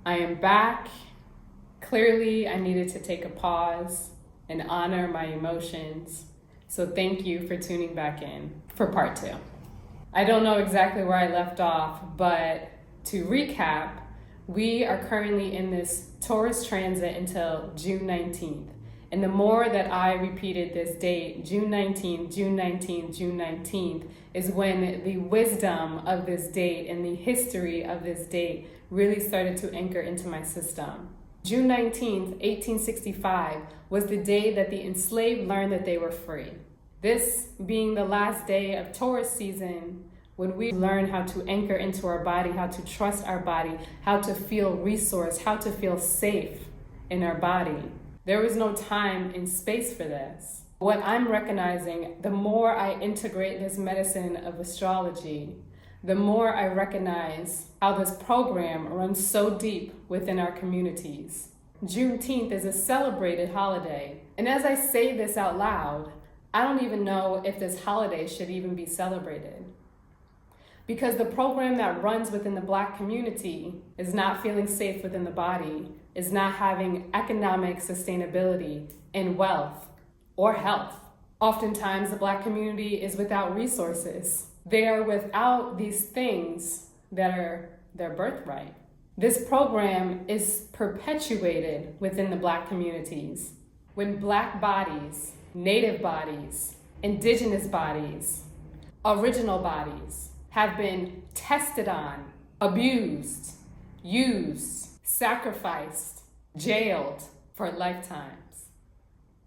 I am back. Clearly, I needed to take a pause and honor my emotions. So thank you for tuning back in for part 2. I don't know exactly where I left off, but to recap, we are currently in this Taurus transit until June 19th. And the more that I repeated this date, June 19th, June 19th, June 19th, is when the wisdom of this date and the history of this date really started to anchor into my system. June 19th, 1865, was the day that the enslaved learned that they were free. This being the last day of Taurus season, when we learn how to anchor into our body, how to trust our body, how to feel resourced, how to feel safe in our body. There was no time and space for this. What I'm recognizing, the more I integrate this medicine of astrology, the more I recognize how this program runs so deep within our communities. Juneteenth is a celebrated holiday. And as I say this out loud, I don't even know if this holiday should even be celebrated. Because the program that runs within the Black community is not feeling safe within the body, is not having economic sustainability and wealth or health. Oftentimes, the Black community is without resources. They are without these things that are their birthright. This program is perpetuated within the Black communities. When Black bodies, Native bodies, Indigenous bodies, original bodies have been tested on, abused, used, sacrificed, jailed for lifetimes.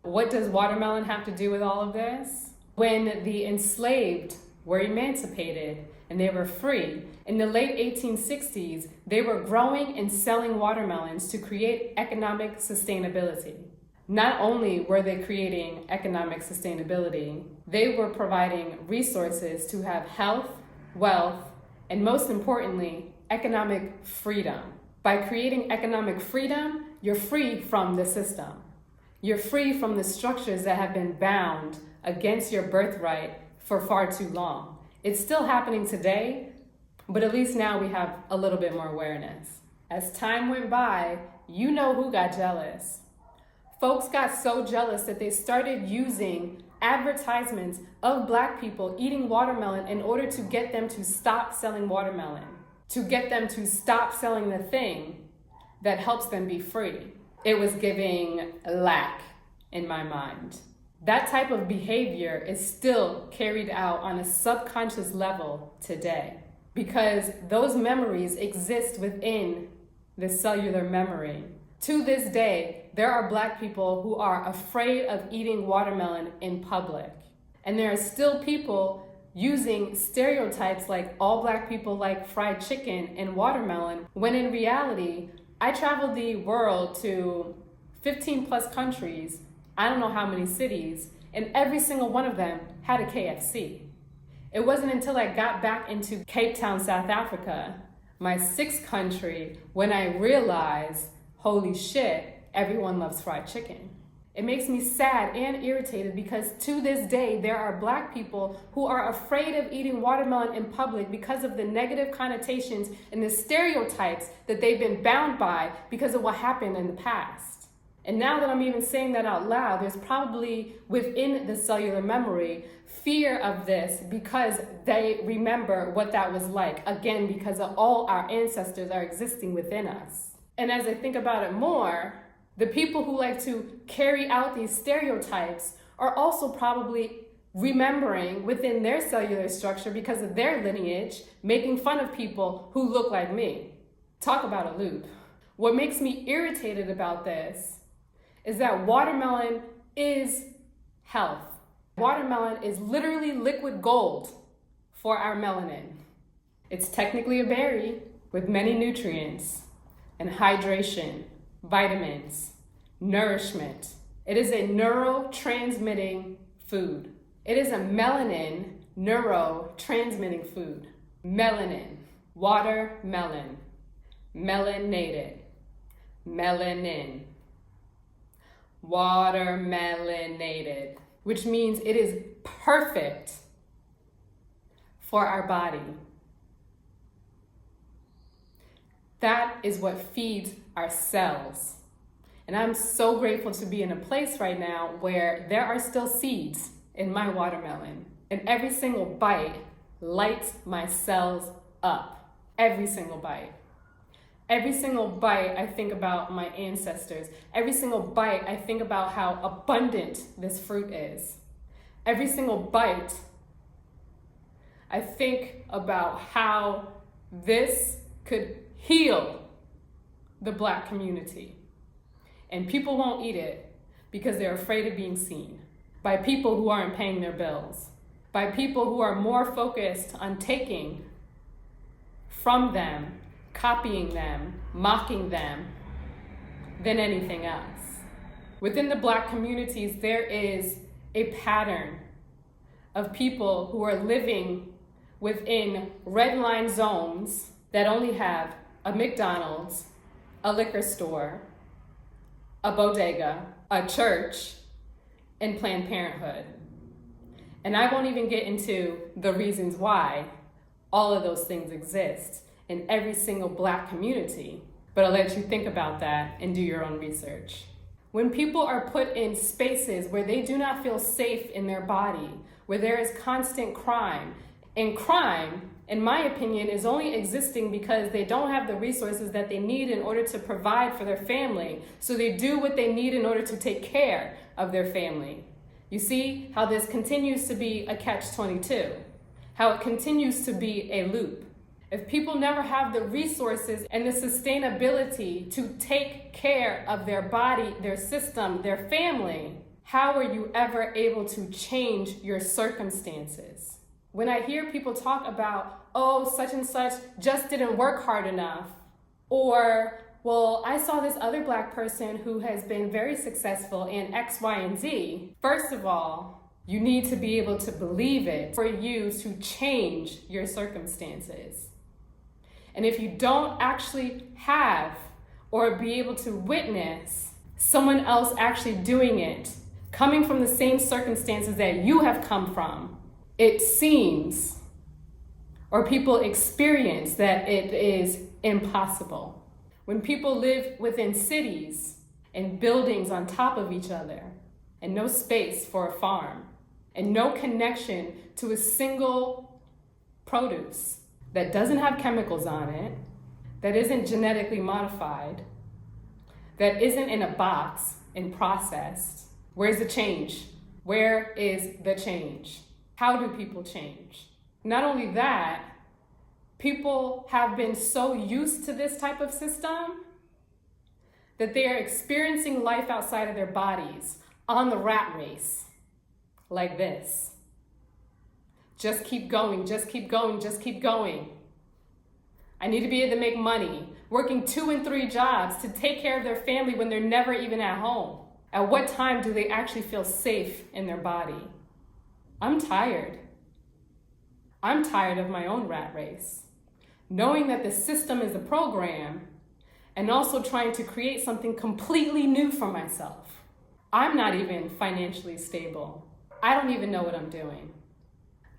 What does watermelon have to do with all of this? When the enslaved were emancipated and they were free, in the late 1860s, they were growing and selling watermelons to create economic sustainability. Not only were they creating economic sustainability, they were providing resources to have health, wealth, and most importantly, economic freedom. By creating economic freedom, you're free from the system. You're free from the structures that have been bound against your birthright for far too long. It's still happening today, but at least now we have a little bit more awareness. As time went by, you know who got jealous. Folks got so jealous that they started using advertisements of Black people eating watermelon in order to get them to stop selling watermelon, to get them to stop selling the thing that helps them be free. It was giving lack in my mind. That type of behavior is still carried out on a subconscious level today because those memories exist within the cellular memory. To this day, there are Black people who are afraid of eating watermelon in public. And there are still people using stereotypes like all Black people like fried chicken and watermelon, when in reality, I traveled the world to 15 plus countries, I don't know how many cities, and every single one of them had a KFC. It wasn't until I got back into Cape Town, South Africa, my 6th country, when I realized, holy shit, everyone loves fried chicken. It makes me sad and irritated because to this day, there are Black people who are afraid of eating watermelon in public because of the negative connotations and the stereotypes that they've been bound by because of what happened in the past. And now that I'm even saying that out loud, there's probably within the cellular memory fear of this because they remember what that was like, again, because of all our ancestors are existing within us. And as I think about it more, the people who like to carry out these stereotypes are also probably remembering within their cellular structure because of their lineage, making fun of people who look like me. Talk about a loop. What makes me irritated about this is that watermelon is health. Watermelon is literally liquid gold for our melanin. It's technically a berry with many nutrients and hydration, vitamins, nourishment. It is a neurotransmitting food. It is a melanin neurotransmitting food. Melanin, watermelon, melanated, melanin, watermelanated, which means it is perfect for our body. That is what feeds our cells. And I'm so grateful to be in a place right now where there are still seeds in my watermelon. And every single bite lights my cells up. Every single bite. Every single bite, I think about my ancestors. Every single bite, I think about how abundant this fruit is. Every single bite, I think about how this could heal the Black community. And people won't eat it because they're afraid of being seen by people who aren't paying their bills, by people who are more focused on taking from them, copying them, mocking them, than anything else. Within the Black communities, there is a pattern of people who are living within red line zones that only have a McDonald's, a liquor store, a bodega, a church, and Planned Parenthood. And I won't even get into the reasons why all of those things exist in every single Black community, but I'll let you think about that and do your own research. When people are put in spaces where they do not feel safe in their body, where there is constant crime, and crime, in my opinion, is only existing because they don't have the resources that they need in order to provide for their family, so they do what they need in order to take care of their family. You see how this continues to be a catch-22, how it continues to be a loop. If people never have the resources and the sustainability to take care of their body, their system, their family, how are you ever able to change your circumstances? When I hear people talk about, oh, such and such just didn't work hard enough, or, well, I saw this other Black person who has been very successful in X, Y, and Z. First of all, you need to be able to believe it for you to change your circumstances. And if you don't actually have or be able to witness someone else actually doing it, coming from the same circumstances that you have come from, it seems, or people experience, that it is impossible. When people live within cities and buildings on top of each other, and no space for a farm, and no connection to a single produce that doesn't have chemicals on it, that isn't genetically modified, that isn't in a box and processed, where's the change? Where is the change? How do people change? Not only that, people have been so used to this type of system that they are experiencing life outside of their bodies on the rat race, like this. Just keep going, just keep going, just keep going. I need to be able to make money, working 2 and 3 jobs to take care of their family when they're never even at home. At what time do they actually feel safe in their body? I'm tired. I'm tired of my own rat race. Knowing that the system is a program and also trying to create something completely new for myself. I'm not even financially stable. I don't even know what I'm doing.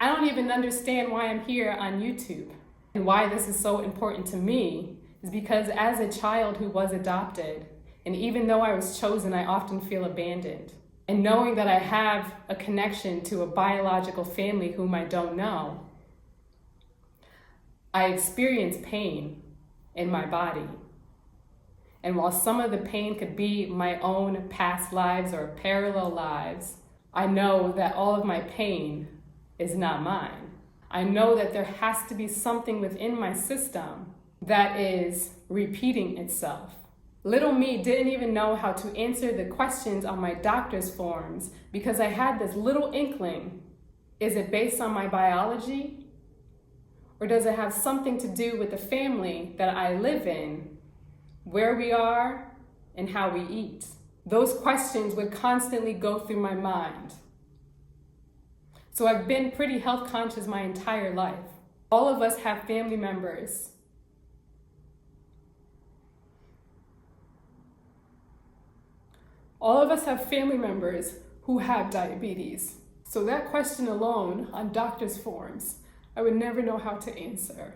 I don't even understand why I'm here on YouTube. And why this is so important to me is because as a child who was adopted, and even though I was chosen, I often feel abandoned. And knowing that I have a connection to a biological family whom I don't know, I experience pain in my body. And while some of the pain could be my own past lives or parallel lives, I know that all of my pain is not mine. I know that there has to be something within my system that is repeating itself. Little me didn't even know how to answer the questions on my doctor's forms because I had this little inkling. Is it based on my biology? Or does it have something to do with the family that I live in, where we are, and how we eat? Those questions would constantly go through my mind. So I've been pretty health conscious my entire life. All of us have family members who have diabetes. So that question alone on doctor's forms, I would never know how to answer.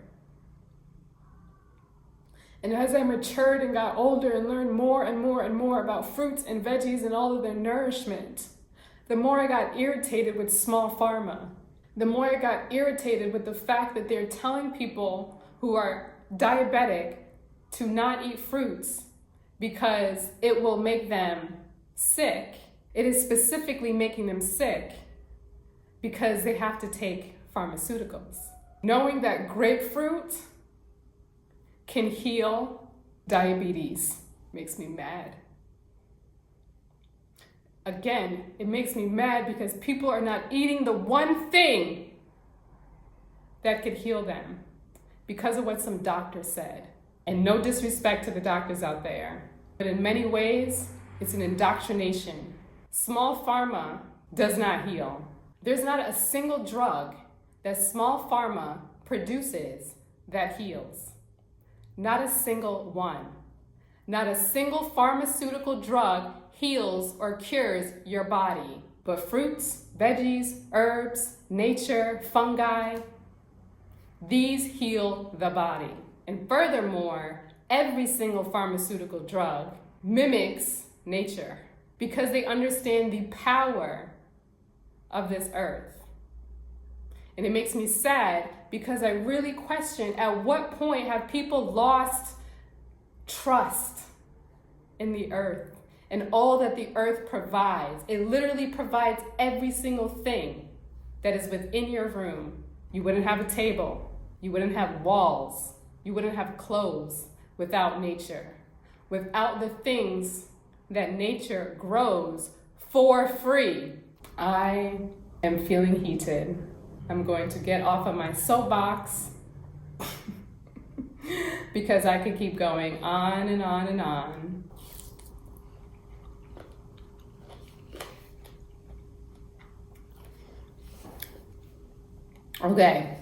And as I matured and got older and learned more and more and more about fruits and veggies and all of their nourishment, the more I got irritated with small pharma. The more I got irritated with the fact that they're telling people who are diabetic to not eat fruits because it will make them sick. It is specifically making them sick because they have to take pharmaceuticals. Knowing that grapefruit can heal diabetes makes me mad. Again, it makes me mad because people are not eating the one thing that could heal them because of what some doctor said. And no disrespect to the doctors out there, but in many ways, it's an indoctrination. Small pharma does not heal. There's not a single drug that small pharma produces that heals. Not a single one. Not a single pharmaceutical drug heals or cures your body. But fruits, veggies, herbs, nature, fungi, these heal the body. And furthermore, every single pharmaceutical drug mimics nature because they understand the power of this earth. And it makes me sad because I really question at what point have people lost trust in the earth and all that the earth provides. It literally provides every single thing that is within your room. You wouldn't have a table. You wouldn't have walls. You wouldn't have clothes without nature, without the things that nature grows for free. I am feeling heated. I'm going to get off of my soapbox because I could keep going on and on and on. Okay.